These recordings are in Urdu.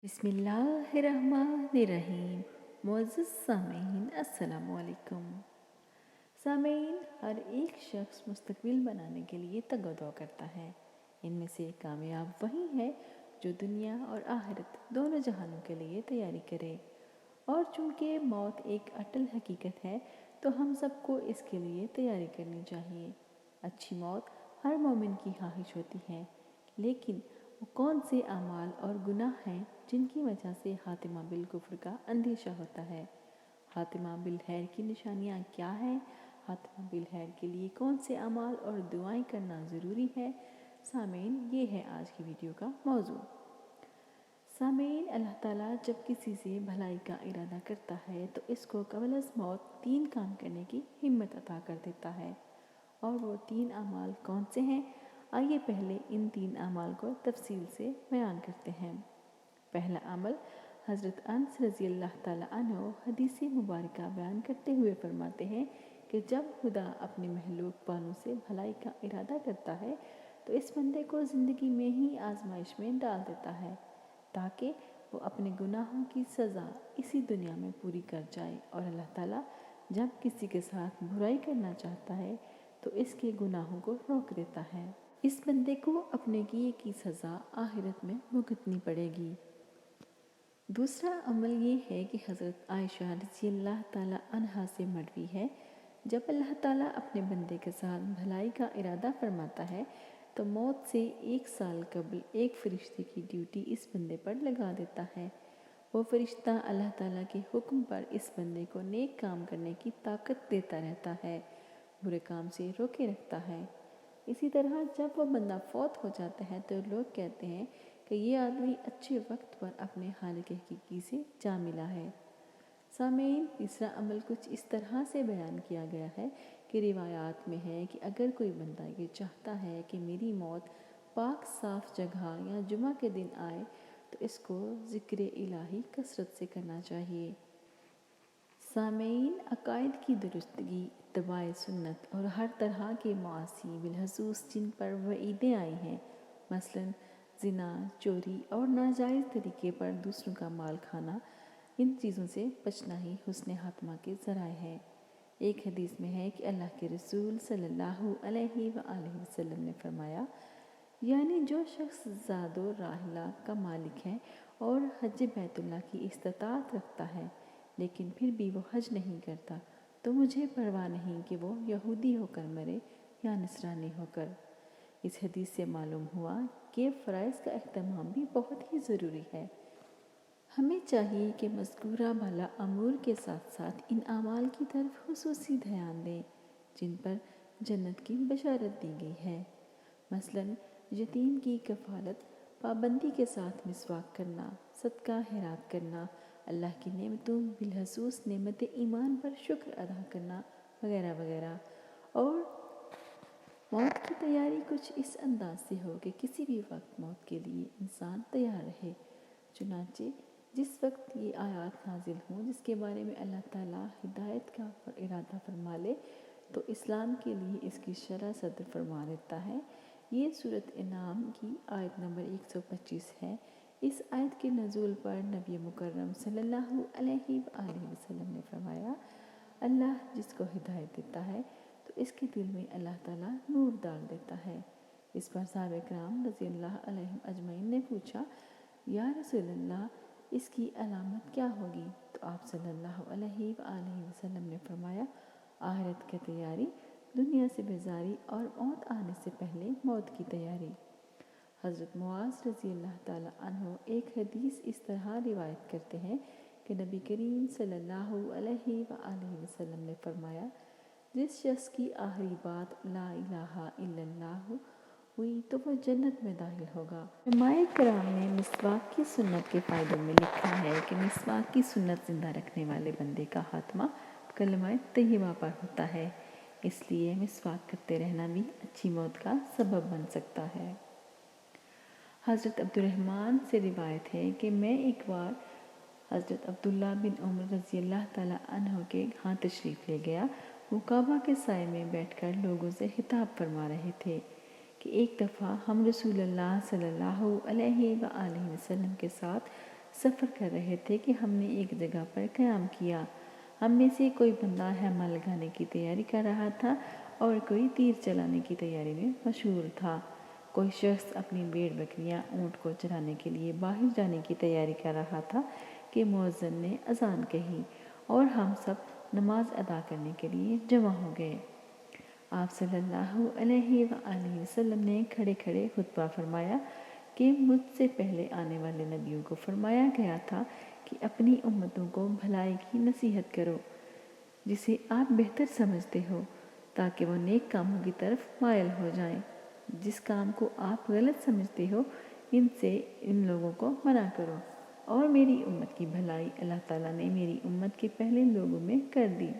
بسم اللہ الرحمن الرحیم۔ معزز سامعین السلام علیکم۔ سامعین، ہر ایک شخص مستقبل بنانے کے لیے تگ و دو کرتا ہے۔ ان میں سے کامیاب وہی ہے جو دنیا اور آخرت دونوں جہانوں کے لیے تیاری کرے، اور چونکہ موت ایک اٹل حقیقت ہے تو ہم سب کو اس کے لیے تیاری کرنی چاہیے۔ اچھی موت ہر مومن کی خواہش ہوتی ہے، لیکن وہ کون سے اعمال اور گناہ ہیں جن کی وجہ سے خاتمہ بالکفر کا اندیشہ ہوتا ہے؟ خاتمہ بالخیر کی نشانیاں کیا ہیں؟ خاتمہ بالخیر کے لیے کون سے اعمال اور دعائیں کرنا ضروری ہے؟ سامعین، یہ ہے آج کی ویڈیو کا موضوع۔ سامعین، اللہ تعالیٰ جب کسی سے بھلائی کا ارادہ کرتا ہے تو اس کو قبل از موت 3 کام کرنے کی ہمت عطا کر دیتا ہے، اور وہ 3 اعمال کون سے ہیں؟ آئیے پہلے ان 3 اعمال کو تفصیل سے بیان کرتے ہیں۔ پہلا عمل، حضرت انس رضی اللہ تعالیٰ عنہ حدیث مبارکہ بیان کرتے ہوئے فرماتے ہیں کہ جب خدا اپنے مخلوق بانوں سے بھلائی کا ارادہ کرتا ہے تو اس بندے کو زندگی میں ہی آزمائش میں ڈال دیتا ہے تاکہ وہ اپنے گناہوں کی سزا اسی دنیا میں پوری کر جائے، اور اللہ تعالیٰ جب کسی کے ساتھ برائی کرنا چاہتا ہے تو اس کے گناہوں کو روک دیتا ہے۔ اس بندے کو اپنے کیے کی سزا آخرت میں بھگتنی پڑے گی۔ دوسرا عمل یہ ہے کہ حضرت عائشہ رضی اللہ تعالیٰ عنہا سے مروی ہے، جب اللہ تعالیٰ اپنے بندے کے ساتھ بھلائی کا ارادہ فرماتا ہے تو موت سے 1 سال قبل ایک فرشتے کی ڈیوٹی اس بندے پر لگا دیتا ہے۔ وہ فرشتہ اللہ تعالیٰ کے حکم پر اس بندے کو نیک کام کرنے کی طاقت دیتا رہتا ہے، برے کام سے روکے رکھتا ہے۔ اسی طرح جب وہ بندہ فوت ہو جاتا ہے تو لوگ کہتے ہیں کہ یہ آدمی اچھے وقت پر اپنے خالق حقیقی سے جا ملا ہے۔ سامعین، تیسرا عمل کچھ اس طرح سے بیان کیا گیا ہے کہ روایات میں ہے کہ اگر کوئی بندہ یہ چاہتا ہے کہ میری موت پاک صاف جگہ یا جمعہ کے دن آئے تو اس کو ذکر الہی کثرت سے کرنا چاہیے۔ سامعین، عقائد کی درستگی، اتباع سنت اور ہر طرح کے معاصی بالخصوص جن پر وعیدیں آئی ہیں، مثلاً زنا، چوری اور ناجائز طریقے پر دوسروں کا مال کھانا، ان چیزوں سے بچنا ہی حسن خاتمہ کے ذرائع ہے۔ ایک حدیث میں ہے کہ اللہ کے رسول صلی اللہ علیہ وآلہ وسلم نے فرمایا، یعنی جو شخص زاد و راحلہ کا مالک ہے اور حج بیت اللہ کی استطاعت رکھتا ہے لیکن پھر بھی وہ حج نہیں کرتا تو مجھے پرواہ نہیں کہ وہ یہودی ہو کر مرے یا نصرانی ہو کر۔ اس حدیث سے معلوم ہوا کہ فرائض کا اہتمام بھی بہت ہی ضروری ہے۔ ہمیں چاہیے کہ مذکورہ بالا امور کے ساتھ ساتھ ان اعمال کی طرف خصوصی دھیان دیں جن پر جنت کی بشارت دی گئی ہے، مثلاً یتیم کی کفالت، پابندی کے ساتھ مسواک کرنا، صدقہ خیرات کرنا، اللہ کی نعمتوں بالخصوص نعمت ایمان پر شکر ادا کرنا وغیرہ وغیرہ۔ اور موت کی تیاری کچھ اس انداز سے ہو کہ کسی بھی وقت موت کے لیے انسان تیار رہے۔ چنانچہ جس وقت یہ آیات نازل ہوں جس کے بارے میں اللہ تعالیٰ ہدایت کا ارادہ فرما لے تو اسلام کے لیے اس کی شرح صدر فرما دیتا ہے۔ یہ سورۃ انعام کی آیت نمبر 125 ہے۔ اس آیت کے نزول پر نبی مکرم صلی اللہ علیہ وآلہ وسلم نے فرمایا، اللہ جس کو ہدایت دیتا ہے تو اس کے دل میں اللہ تعالیٰ نور ڈال دیتا ہے۔ اس پر صحابہ کرام رضی اللہ عنہم اجمعین نے پوچھا، یا رسول اللہ، اس کی علامت کیا ہوگی؟ تو آپ صلی اللہ علیہ وآلہ وسلم نے فرمایا، آخرت کی تیاری، دنیا سے بیزاری اور موت آنے سے پہلے موت کی تیاری۔ حضرت معاذ رضی اللہ تعالیٰ عنہ ایک حدیث اس طرح روایت کرتے ہیں کہ نبی کریم صلی اللہ علیہ وآلہ وسلم نے فرمایا، جس شخص کی آخری بات لا الہ الا اللہ ہوئی تو وہ جنت میں داخل ہوگا۔ علماء کرام نے مسواک کی سنت کے فائدوں میں لکھا ہے کہ مسواک کی سنت زندہ رکھنے والے بندے کا خاتمہ کلمہ طیبہ پر ہوتا ہے، اس لیے مسواک کرتے رہنا بھی اچھی موت کا سبب بن سکتا ہے۔ حضرت عبد الرحمن سے روایت ہے کہ میں ایک بار حضرت عبداللہ بن عمر رضی اللہ تعالیٰ عنہ کے ہاں تشریف لے گیا۔ وہ کعبہ کے سائے میں بیٹھ کر لوگوں سے خطاب فرما رہے تھے کہ ایک دفعہ ہم رسول اللہ صلی اللہ علیہ وآلہ وسلم کے ساتھ سفر کر رہے تھے کہ ہم نے ایک جگہ پر قیام کیا۔ ہم میں سے کوئی بندہ حمل لگانے کی تیاری کر رہا تھا اور کوئی تیر چلانے کی تیاری میں مشغول تھا۔ کوئی شخص اپنی بھیڑ بکریاں اونٹ کو چرانے کے لیے باہر جانے کی تیاری کر رہا تھا کہ مؤذن نے اذان کہی اور ہم سب نماز ادا کرنے کے لیے جمع ہو گئے۔ آپ صلی اللہ علیہ وآلہ وسلم نے کھڑے کھڑے خطبہ فرمایا کہ مجھ سے پہلے آنے والے نبیوں کو فرمایا گیا تھا کہ اپنی امتوں کو بھلائی کی نصیحت کرو جسے آپ بہتر سمجھتے ہو، تاکہ وہ نیک کاموں کی طرف مائل ہو جائیں۔ جس کام کو آپ غلط سمجھتے ہو ان سے ان لوگوں کو منع کرو، اور میری امت کی بھلائی اللہ تعالیٰ نے میری امت کے پہلے لوگوں میں کر دی۔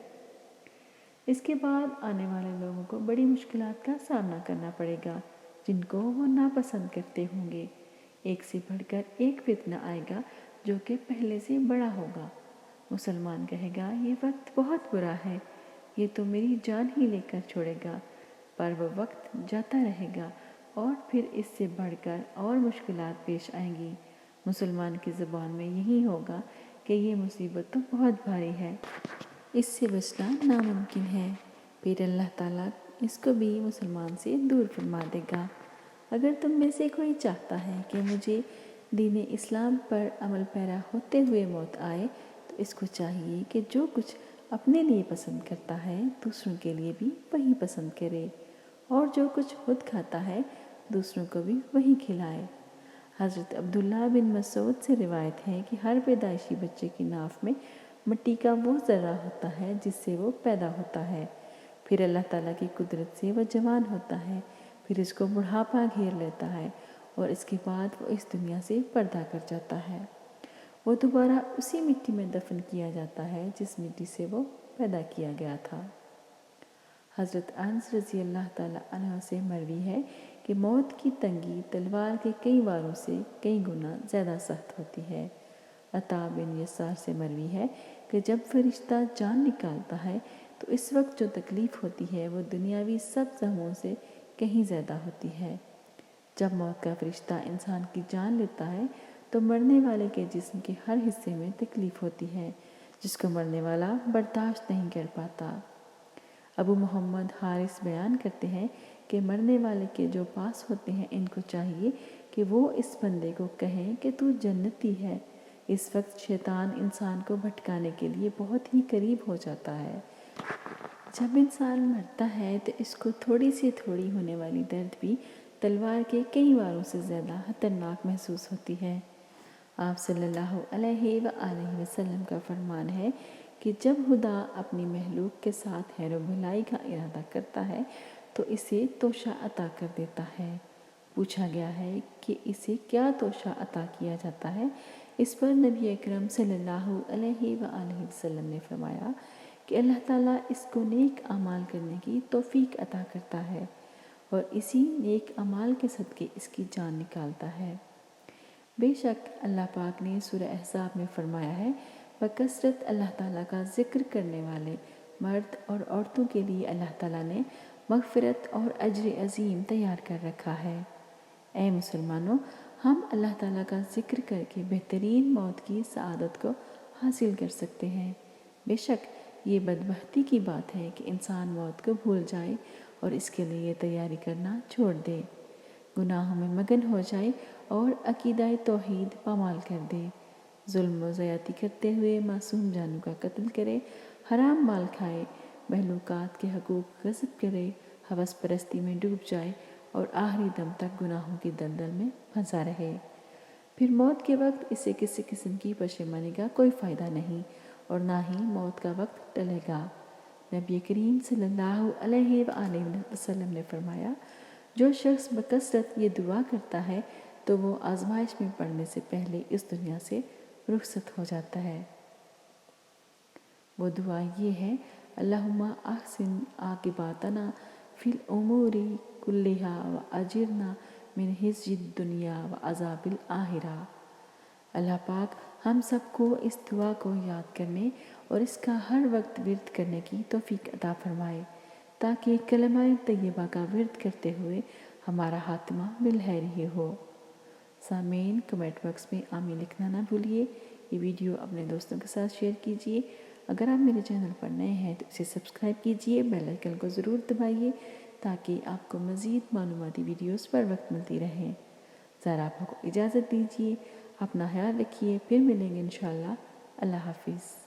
اس کے بعد آنے والے لوگوں کو بڑی مشکلات کا سامنا کرنا پڑے گا جن کو وہ ناپسند کرتے ہوں گے۔ ایک سے بڑھ کر ایک فتنہ آئے گا جو کہ پہلے سے بڑا ہوگا۔ مسلمان کہے گا یہ وقت بہت برا ہے، یہ تو میری جان ہی لے کر چھوڑے گا، پر وہ وقت جاتا رہے گا اور پھر اس سے بڑھ کر اور مشکلات پیش آئیں گی۔ مسلمان کی زبان میں یہی ہوگا کہ یہ مصیبت تو بہت بھاری ہے، اس سے بچنا ناممکن ہے۔ پھر اللہ تعالیٰ اس کو بھی مسلمان سے دور فرما دے گا۔ اگر تم میں سے کوئی چاہتا ہے کہ مجھے دین اسلام پر عمل پیرا ہوتے ہوئے موت آئے تو اس کو چاہیے کہ جو کچھ اپنے لیے پسند کرتا ہے دوسروں کے لیے بھی وہی پسند کرے، اور جو کچھ خود کھاتا ہے دوسروں کو بھی وہی کھلائے۔ حضرت عبداللہ بن مسعود سے روایت ہے کہ ہر پیدائشی بچے کی ناف میں مٹی کا وہ ذرہ ہوتا ہے جس سے وہ پیدا ہوتا ہے، پھر اللہ تعالیٰ کی قدرت سے وہ جوان ہوتا ہے، پھر اس کو بڑھاپا گھیر لیتا ہے اور اس کے بعد وہ اس دنیا سے پردہ کر جاتا ہے۔ وہ دوبارہ اسی مٹی میں دفن کیا جاتا ہے جس مٹی سے وہ پیدا کیا گیا تھا۔ حضرت انس رضی اللہ تعالیٰ عنہ سے مروی ہے کہ موت کی تنگی تلوار کے کئی واروں سے کئی گنا زیادہ سخت ہوتی ہے۔ عطا بن یسار سے مروی ہے کہ جب فرشتہ جان نکالتا ہے تو اس وقت جو تکلیف ہوتی ہے وہ دنیاوی سب زخموں سے کہیں زیادہ ہوتی ہے۔ جب موت کا فرشتہ انسان کی جان لیتا ہے تو مرنے والے کے جسم کے ہر حصے میں تکلیف ہوتی ہے جس کو مرنے والا برداشت نہیں کر پاتا۔ ابو محمد حارث بیان کرتے ہیں کہ مرنے والے کے جو پاس ہوتے ہیں ان کو چاہیے کہ وہ اس بندے کو کہیں کہ تو جنتی ہے۔ اس وقت شیطان انسان کو بھٹکانے کے لیے بہت ہی قریب ہو جاتا ہے۔ جب انسان مرتا ہے تو اس کو تھوڑی سے تھوڑی ہونے والی درد بھی تلوار کے کئی واروں سے زیادہ خطرناک محسوس ہوتی ہے۔ آپ صلی اللہ علیہ وآلہ وسلم کا فرمان ہے کہ جب خدا اپنی مخلوق کے ساتھ خیر و بھلائی کا ارادہ کرتا ہے تو اسے توشہ عطا کر دیتا ہے۔ پوچھا گیا ہے کہ اسے کیا توشہ عطا کیا جاتا ہے؟ اس پر نبی اکرم صلی اللہ علیہ وآلہ وسلم نے فرمایا کہ اللہ تعالیٰ اس کو نیک اعمال کرنے کی توفیق عطا کرتا ہے اور اسی نیک اعمال کے صدقے اس کی جان نکالتا ہے۔ بے شک اللہ پاک نے سورہ احزاب میں فرمایا ہے بکثرت اللہ تعالیٰ کا ذکر کرنے والے مرد اور عورتوں کے لیے اللہ تعالیٰ نے مغفرت اور اجر عظیم تیار کر رکھا ہے۔ اے مسلمانوں، ہم اللہ تعالیٰ کا ذکر کر کے بہترین موت کی سعادت کو حاصل کر سکتے ہیں۔ بے شک یہ بدبختی کی بات ہے کہ انسان موت کو بھول جائے اور اس کے لیے تیاری کرنا چھوڑ دے، گناہوں میں مگن ہو جائے اور عقیدہ توحید پامال کر دے، ظلم و زیادتی کرتے ہوئے معصوم جانوں کا قتل کرے، حرام مال کھائے، مخلوقات کے حقوق غصب کرے، ہوس پرستی میں ڈوب جائے اور آخری دم تک گناہوں کی دلدل میں پھنسا رہے۔ پھر موت کے وقت اسے کسی قسم کی پشیمانی کا کوئی فائدہ نہیں اور نہ ہی موت کا وقت ٹلے گا۔ نبی کریم صلی اللہ علیہ وآلہ وسلم نے فرمایا جو شخص بکثرت یہ دعا کرتا ہے تو وہ آزمائش میں پڑنے سے پہلے اس دنیا سے رخصت ہو جاتا ہے۔ وہ دعا یہ ہے اللہم احسن عاقبتنا فی الامور کلہا واجرنا من خزی الدنیا وعذاب الآخرہ۔ اللہ پاک ہم سب کو اس دعا کو یاد کرنے اور اس کا ہر وقت ورد کرنے کی توفیق عطا فرمائے تاکہ کلمہ طیبہ کا ورد کرتے ہوئے ہمارا خاتمہ بالخیر ہی ہو۔ سامعین کمنٹ باکس میں آمین لکھنا نہ بھولیے۔ یہ ویڈیو اپنے دوستوں کے ساتھ شیئر کیجیے۔ اگر آپ میرے چینل پر نئے ہیں تو اسے سبسکرائب کیجیے، بیل آئیکن کو ضرور دبائیے تاکہ آپ کو مزید معلوماتی ویڈیوز پر وقت ملتی رہے۔ ذرا آپ کو اجازت دیجیے، اپنا خیال رکھیے، پھر ملیں گے انشاءاللہ۔ اللہ حافظ۔